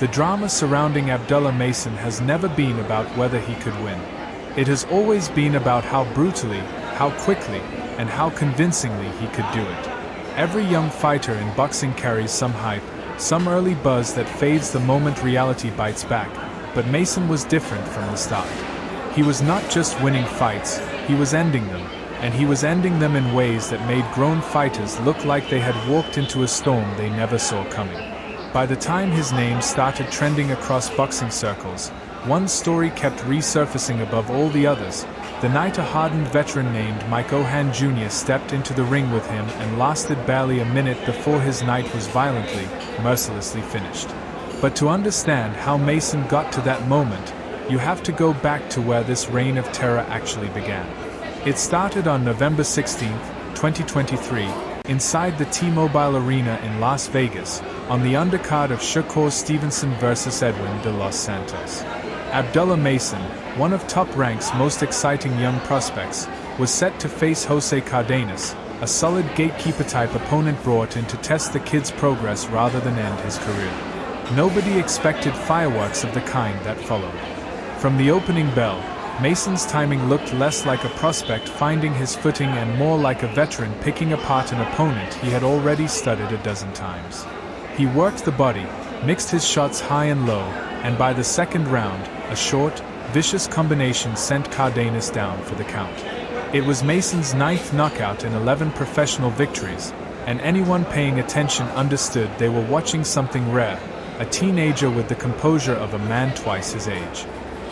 The drama surrounding Abdullah Mason has never been about whether he could win. It has always been about how brutally, how quickly, and how convincingly he could do it. Every young fighter in boxing carries some hype, some early buzz that fades the moment reality bites back, but Mason was different from the start. He was not just winning fights, he was ending them, and he was ending them in ways that made grown fighters look like they had walked into a storm they never saw coming. By the time his name started trending across boxing circles, one story kept resurfacing above all the others: the night a hardened veteran named Mike Ohan Jr. stepped into the ring with him and lasted barely a minute before his night was violently, mercilessly finished. But to understand how Mason got to that moment, you have to go back to where this reign of terror actually began. It started on November 16, 2023, inside the T-Mobile Arena in Las Vegas, on the undercard of Shakur Stevenson vs. Edwin de los Santos. Abdullah Mason, one of Top Rank's most exciting young prospects, was set to face Jose Cardenas, a solid gatekeeper-type opponent brought in to test the kid's progress rather than end his career. Nobody expected fireworks of the kind that followed. From the opening bell, Mason's timing looked less like a prospect finding his footing and more like a veteran picking apart an opponent he had already studied a dozen times. He worked the body, mixed his shots high and low, and by the second round, a short, vicious combination sent Cardenas down for the count. It was Mason's 9th knockout in 11 professional victories, and anyone paying attention understood they were watching something rare, a teenager with the composure of a man twice his age.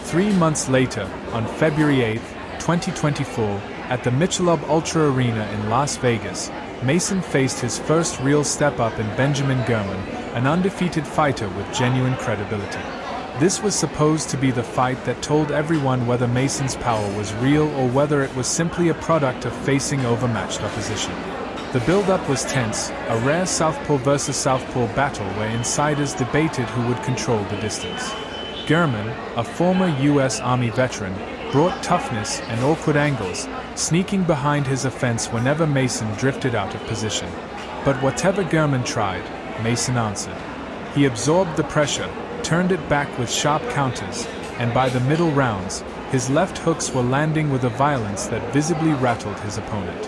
3 months later, on February 8, 2024, at the Michelob Ultra Arena in Las Vegas, Mason faced his first real step-up in Benjamin German, an undefeated fighter with genuine credibility. This was supposed to be the fight that told everyone whether Mason's power was real or whether it was simply a product of facing overmatched opposition. The build-up was tense, a rare southpaw versus southpaw battle where insiders debated who would control the distance. German, a former U.S. Army veteran, brought toughness and awkward angles, sneaking behind his offense whenever Mason drifted out of position. But whatever German tried, Mason answered. He absorbed the pressure, turned it back with sharp counters, and by the middle rounds, his left hooks were landing with a violence that visibly rattled his opponent.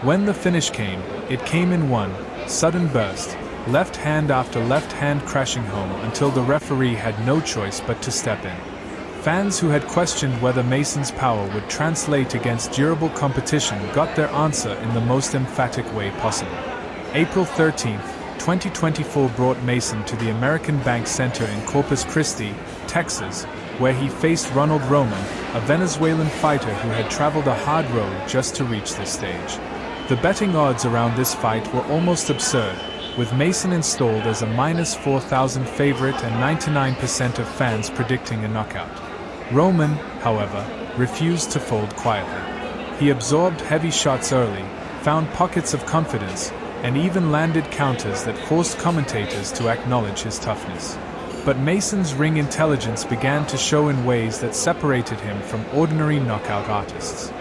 When the finish came, it came in one sudden burst, left hand after left hand crashing home until the referee had no choice but to step in. Fans who had questioned whether Mason's power would translate against durable competition got their answer in the most emphatic way possible. April 13, 2024 brought Mason to the American Bank Center in Corpus Christi, Texas, where he faced Ronald Roman, a Venezuelan fighter who had traveled a hard road just to reach this stage. The betting odds around this fight were almost absurd, with Mason installed as a -4,000 favorite and 99% of fans predicting a knockout. Roman, however, refused to fold quietly. He absorbed heavy shots early, found pockets of confidence, and even landed counters that forced commentators to acknowledge his toughness. But Mason's ring intelligence began to show in ways that separated him from ordinary knockout artists.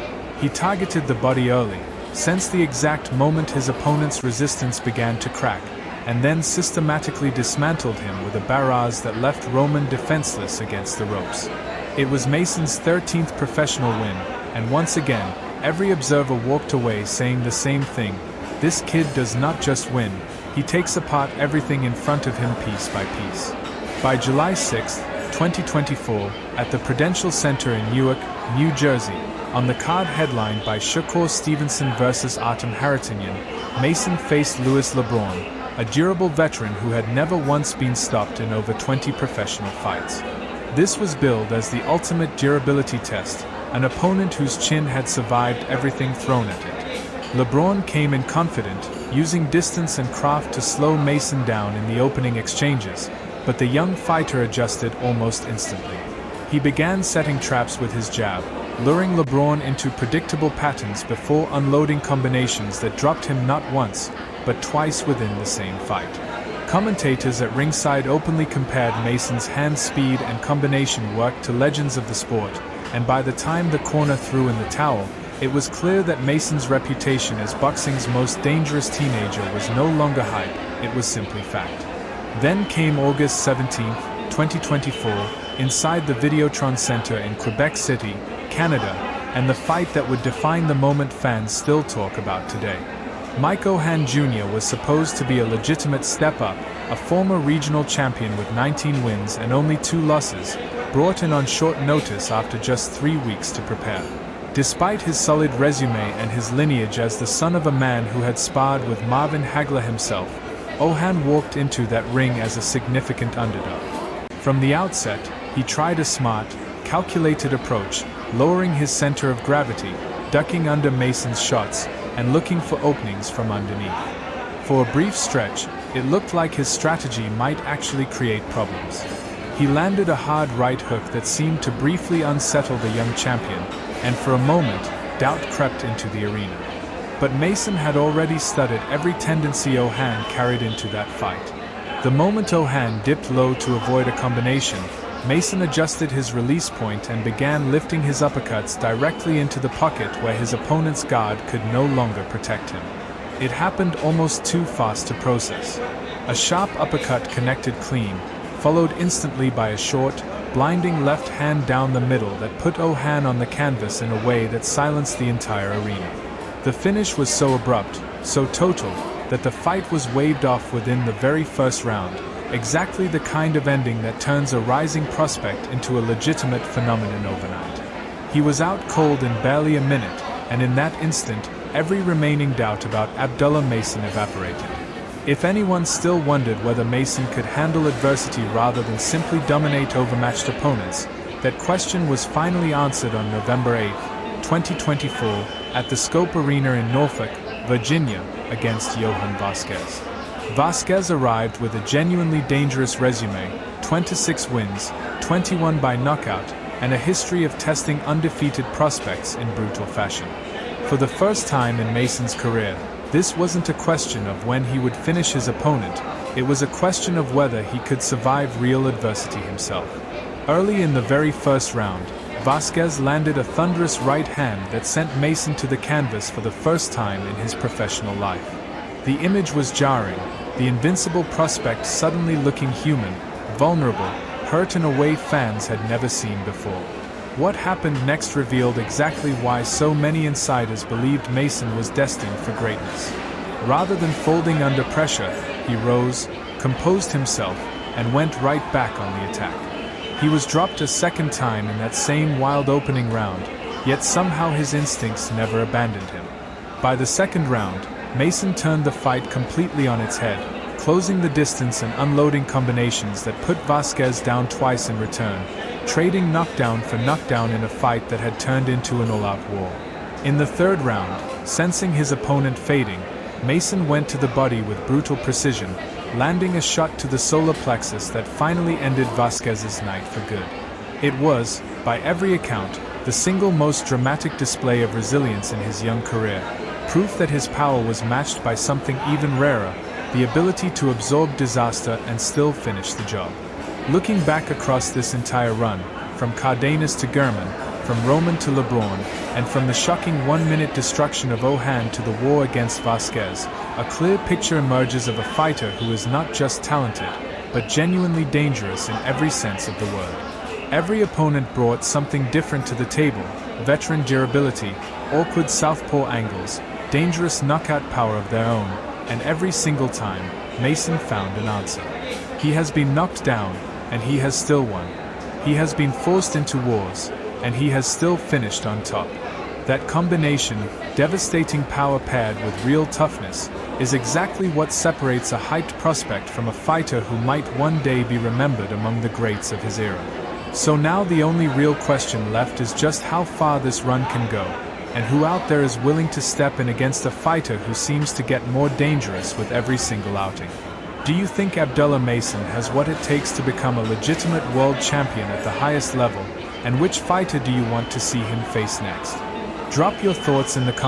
He targeted the body early, sensed the exact moment his opponent's resistance began to crack, and then systematically dismantled him with a barrage that left Roman defenseless against the ropes. It was Mason's 13th professional win, and once again, every observer walked away saying the same thing: this kid does not just win, he takes apart everything in front of him piece by piece. By July 6, 2024, at the Prudential Center in Newark, New Jersey, on the card headlined by Shakur Stevenson vs. Artem Harutyunyan, Mason faced Louis LeBron, a durable veteran who had never once been stopped in over 20 professional fights. This was billed as the ultimate durability test, an opponent whose chin had survived everything thrown at it. LeBron came in confident, using distance and craft to slow Mason down in the opening exchanges, but the young fighter adjusted almost instantly. He began setting traps with his jab, luring LeBron into predictable patterns before unloading combinations that dropped him not once, but twice within the same fight. Commentators at ringside openly compared Mason's hand speed and combination work to legends of the sport, and by the time the corner threw in the towel, it was clear that Mason's reputation as boxing's most dangerous teenager was no longer hype, it was simply fact. Then came August 17, 2024, inside the Videotron Center in Quebec City, Canada, and the fight that would define the moment fans still talk about today. Mike Ohan Jr. was supposed to be a legitimate step-up, a former regional champion with 19 wins and only 2 losses, brought in on short notice after just 3 weeks to prepare. Despite his solid resume and his lineage as the son of a man who had sparred with Marvin Hagler himself, Ohan walked into that ring as a significant underdog. From the outset, he tried a smart, calculated approach, lowering his center of gravity, ducking under Mason's shots, and looking for openings from underneath. For a brief stretch, it looked like his strategy might actually create problems. He landed a hard right hook that seemed to briefly unsettle the young champion, and for a moment, doubt crept into the arena. But Mason had already studied every tendency Ohan carried into that fight. The moment Ohan dipped low to avoid a combination, Mason adjusted his release point and began lifting his uppercuts directly into the pocket where his opponent's guard could no longer protect him. It happened almost too fast to process. A sharp uppercut connected clean, followed instantly by a short, blinding left hand down the middle that put Ohan on the canvas in a way that silenced the entire arena. The finish was so abrupt, so total, that the fight was waved off within the very first round, exactly the kind of ending that turns a rising prospect into a legitimate phenomenon overnight. He was out cold in barely a minute, and in that instant, every remaining doubt about Abdullah Mason evaporated. If anyone still wondered whether Mason could handle adversity rather than simply dominate overmatched opponents, that question was finally answered on November 8, 2024, at the Scope Arena in Norfolk, Virginia, against Johann Vasquez. Vasquez arrived with a genuinely dangerous resume, 26 wins, 21 by knockout, and a history of testing undefeated prospects in brutal fashion. For the first time in Mason's career, this wasn't a question of when he would finish his opponent, it was a question of whether he could survive real adversity himself. Early in the very first round, Vasquez landed a thunderous right hand that sent Mason to the canvas for the first time in his professional life. The image was jarring, the invincible prospect suddenly looking human, vulnerable, hurt in a way fans had never seen before. What happened next revealed exactly why so many insiders believed Mason was destined for greatness. Rather than folding under pressure, he rose, composed himself, and went right back on the attack. He was dropped a second time in that same wild opening round, yet somehow his instincts never abandoned him. By the second round, Mason turned the fight completely on its head, closing the distance and unloading combinations that put Vasquez down twice in return, trading knockdown for knockdown in a fight that had turned into an all-out war. In the third round, sensing his opponent fading, Mason went to the body with brutal precision, landing a shot to the solar plexus that finally ended Vasquez's night for good. It was, by every account, the single most dramatic display of resilience in his young career, proof that his power was matched by something even rarer, the ability to absorb disaster and still finish the job. Looking back across this entire run, from Cardenas to Gurman, from Roman to LeBron, and from the shocking 1-minute destruction of Ohan to the war against Vasquez, a clear picture emerges of a fighter who is not just talented, but genuinely dangerous in every sense of the word. Every opponent brought something different to the table: veteran durability, awkward southpaw angles, dangerous knockout power of their own, and every single time, Mason found an answer. He has been knocked down, and he has still won. He has been forced into wars, and he has still finished on top. That combination, devastating power paired with real toughness, is exactly what separates a hyped prospect from a fighter who might one day be remembered among the greats of his era. So now the only real question left is just how far this run can go, and who out there is willing to step in against a fighter who seems to get more dangerous with every single outing. Do you think Abdullah Mason has what it takes to become a legitimate world champion at the highest level, and which fighter do you want to see him face next? Drop your thoughts in the comments.